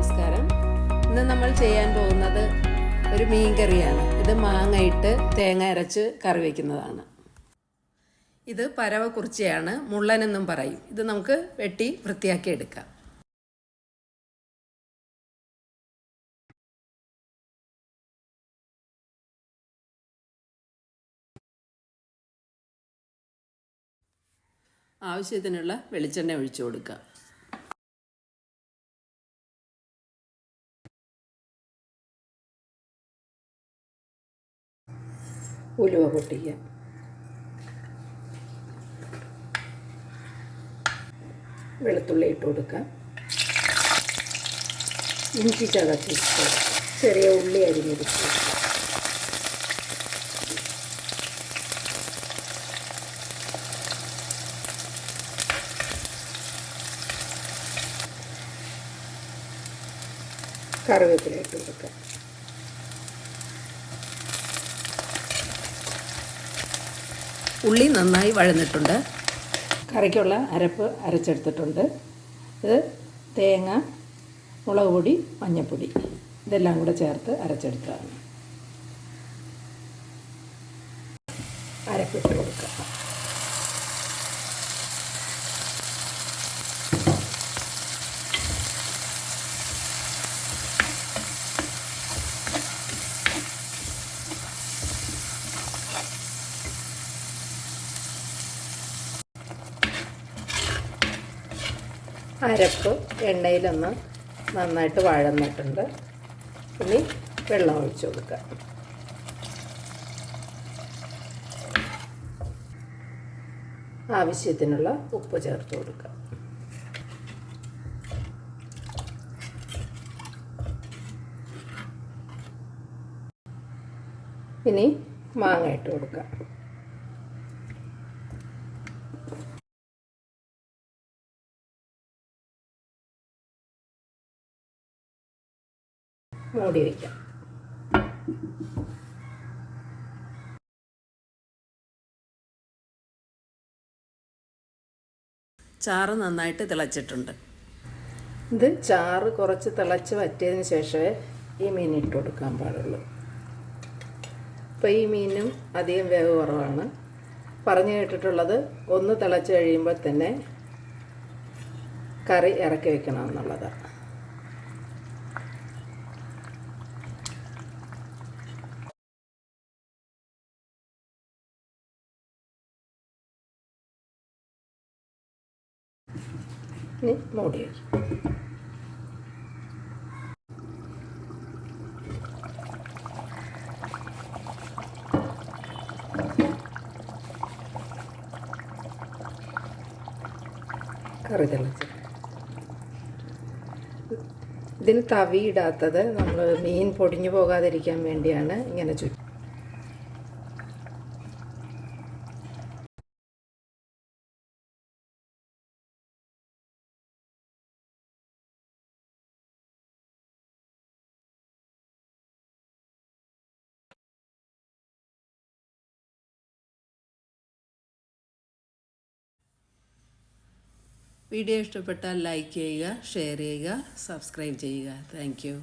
നമസ്കാരം. ഇന്ന് നമ്മൾ ചെയ്യാൻ പോകുന്നത് ഒരു മീൻ കറിയാണ്. ഇത് മാങ്ങയിട്ട് തേങ്ങ അരച്ച് കറി വയ്ക്കുന്നതാണ്. ഇത് പരവക്കുറിച്ചയാണ്, മുള്ളനെന്നും പറയും. ഇത് നമുക്ക് വെട്ടി വൃത്തിയാക്കി എടുക്കാം. ആവശ്യത്തിനുള്ള വെളിച്ചെണ്ണ ഒഴിച്ചു കൊടുക്കുക. ഉലുവ പൊട്ടിക്കുക. വെളുത്തുള്ളി ഇട്ട് കൊടുക്കുക. ഇഞ്ചി ചതച്ചിട്ട് ചെറിയ ഉള്ളി അരിഞ്ഞിരിക്കുക. കറിവേപ്പില ഇട്ട് കൊടുക്കുക. ഉള്ളി നന്നായി വഴന്നിട്ടുണ്ട്. കറിക്കുള്ള അരപ്പ് അരച്ചെടുത്തിട്ടുണ്ട്. ഇത് തേങ്ങ, മുളക് പൊടി, മഞ്ഞൾപ്പൊടി ഇതെല്ലാം കൂടെ ചേർത്ത് അരച്ചെടുത്തതാണ്. അരപ്പിട്ട് കൊടുക്കുക. അരപ്പ് എണ്ണയിലൊന്ന് നന്നായിട്ട് വഴന്നിട്ടുണ്ട്. ഇനി വെള്ളം ഒഴിച്ചു കൊടുക്കുക. ആവശ്യത്തിനുള്ള ഉപ്പ് ചേർത്ത് കൊടുക്കുക. ഇനി മാങ്ങ ഇട്ട് കൊടുക്കുക. മൂടി വയ്ക്കാം. ചാറ് നന്നായിട്ട് തിളച്ചിട്ടുണ്ട്. ഇത് ചാറ് കുറച്ച് തിളച്ച് വറ്റിയതിന് ശേഷമേ ഈ മീൻ ഇട്ട് കൊടുക്കാൻ പാടുള്ളൂ. ഇപ്പോൾ ഈ മീനും അധികം വേവ് കുറവാണ്. പറഞ്ഞു കേട്ടിട്ടുള്ളത് ഒന്ന് തിളച്ച് കഴിയുമ്പോൾ തന്നെ കറി ഇറക്കി വെക്കണമെന്നുള്ളതാണ്. ഇനി മൂടി വയ്ക്കും. കറി തിളച്ച് ഇതിന് തവിയിടാത്തത് നമ്മൾ മീൻ പൊടിഞ്ഞു പോകാതിരിക്കാൻ വേണ്ടിയാണ് ഇങ്ങനെ ചുറ്റും. വീഡിയോ ഇഷ്ടപ്പെട്ടാൽ ലൈക്ക് ചെയ്യുക, ഷെയർ ചെയ്യുക, സബ്സ്ക്രൈബ് ചെയ്യുക. Thank you.